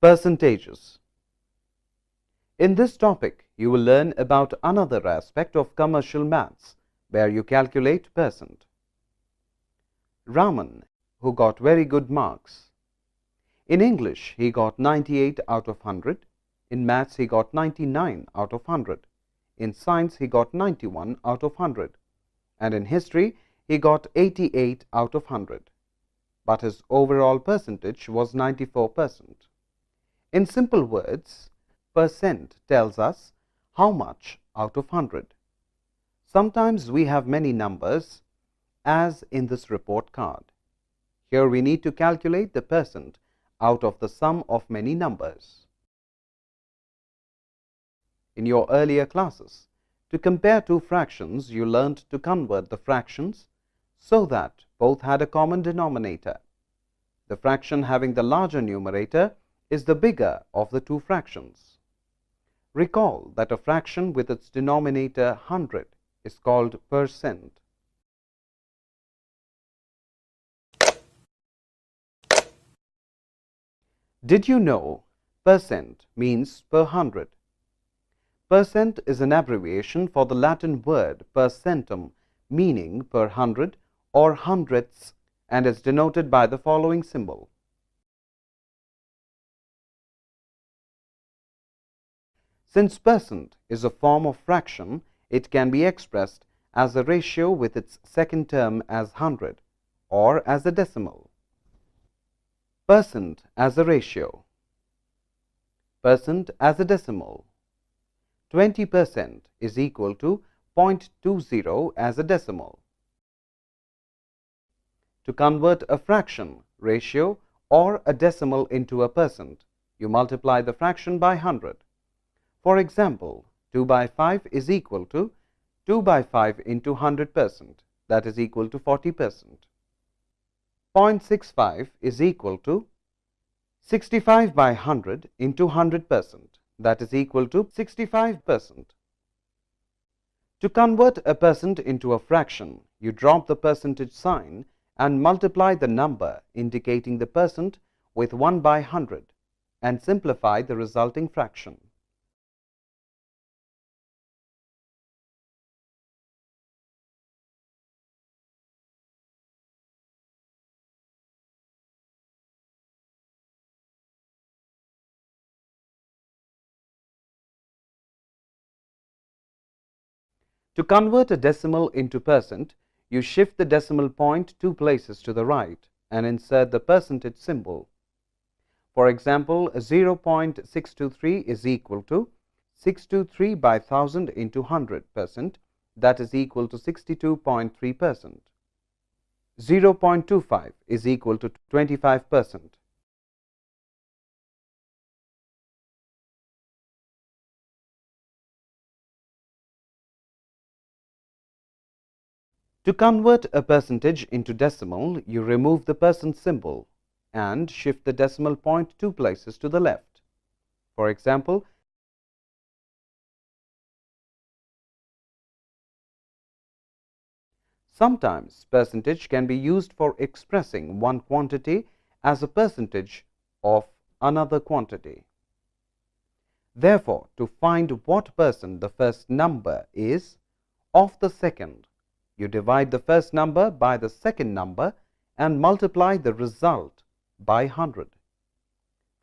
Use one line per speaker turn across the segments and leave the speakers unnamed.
Percentages. In this topic, you will learn about another aspect of commercial maths, where you calculate percent. Raman, who got very good marks. In English, he got 98 out of 100. In maths, he got 99 out of 100. In science, he got 91 out of 100. And in history, he got 88 out of 100. But his overall percentage was 94%. In simple words, percent tells us how much out of 100. Sometimes we have many numbers, as in this report card. Here we need to calculate the percent out of the sum of many numbers. In your earlier classes, to compare two fractions, you learned to convert the fractions so that both had a common denominator. The fraction having the larger numerator is the bigger of the two fractions. Recall that a fraction with its denominator 100 is called percent. Did you know percent means per hundred? Percent is an abbreviation for the Latin word per centum, meaning per hundred or hundredths, and is denoted by the following symbol. Since percent is a form of fraction, it can be expressed as a ratio with its second term as hundred or as a decimal. Percent as a ratio. Percent as a decimal. 20% is equal to 0.20 as a decimal. To convert a fraction, ratio, or a decimal into a percent, you multiply the fraction by 100. For example, 2 by 5 is equal to 2 by 5 into 100%, that is equal to 40%. 0.65 is equal to 65 by 100 into 100%, that is equal to 65%. To convert a percent into a fraction, you drop the percentage sign and multiply the number indicating the percent with 1 by 100 and simplify the resulting fraction. To convert a decimal into percent, you shift the decimal point 2 places to the right and insert the percentage symbol. For example, 0.623 is equal to 623 by 1000 into 100%, that is equal to 62.3%. 0.25 is equal to 25%. To convert a percentage into decimal, you remove the percent symbol and shift the decimal point 2 places to the left. For example, sometimes percentage can be used for expressing one quantity as a percentage of another quantity. Therefore, to find what percent the first number is of the second, you divide the first number by the second number and multiply the result by 100.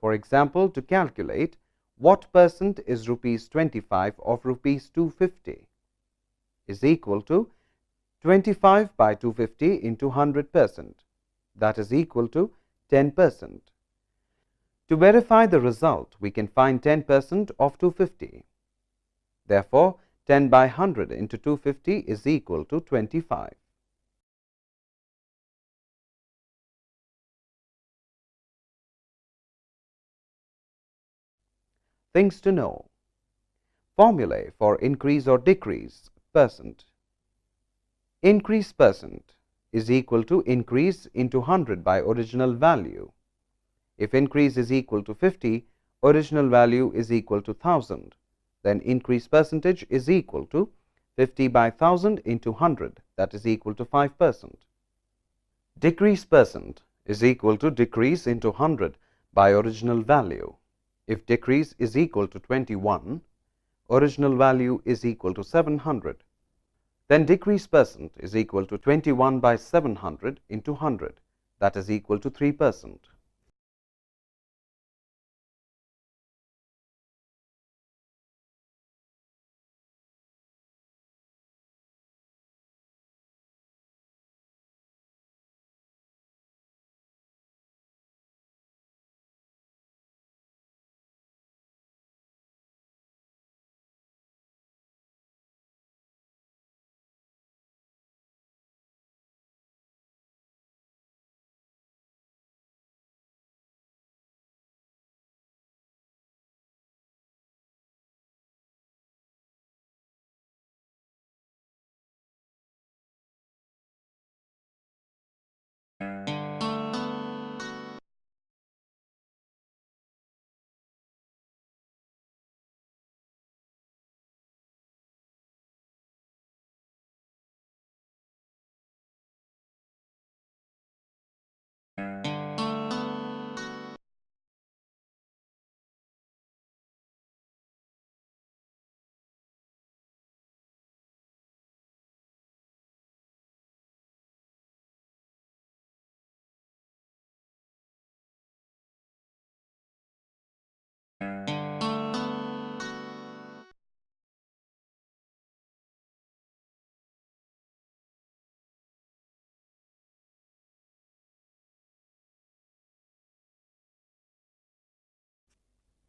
For example, to calculate what percent is rupees 25 of rupees 250 is equal to 25 by 250 into 100%, that is equal to 10%. To verify the result, we can find 10% of 250. Therefore, 10 by 100 into 250 is equal to 25. Things to know. Formulae for increase or decrease percent. Increase percent is equal to increase into 100 by original value. If increase is equal to 50, original value is equal to 1000. Then increase percentage is equal to 50 by 1000 into 100, that is equal to 5%. Decrease percent is equal to decrease into 100 by original value. If decrease is equal to 21, original value is equal to 700. Then decrease percent is equal to 21 by 700 into 100, that is equal to 3%.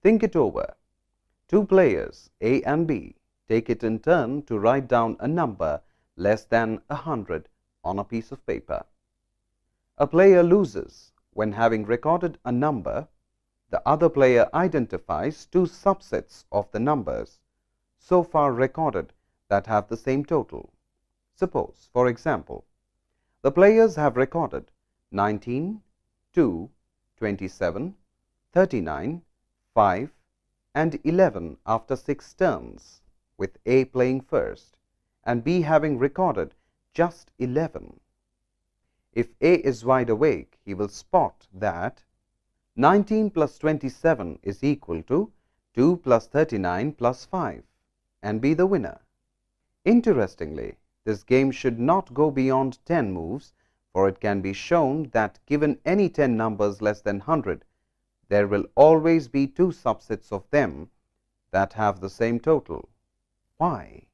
Think it over. Two players, A and B, take it in turn to write down a number less than 100 on a piece of paper. A player loses when, having recorded a number, the other player identifies two subsets of the numbers so far recorded that have the same total. Suppose, for example, the players have recorded 19, 2, 27, 39, 5, and 11 after 6 turns, with A playing first and B having recorded just 11. If A is wide awake, he will spot that 19 plus 27 is equal to 2 plus 39 plus 5 and be the winner. Interestingly, this game should not go beyond 10 moves, for it can be shown that given any 10 numbers less than 100, there will always be two subsets of them that have the same total. Why?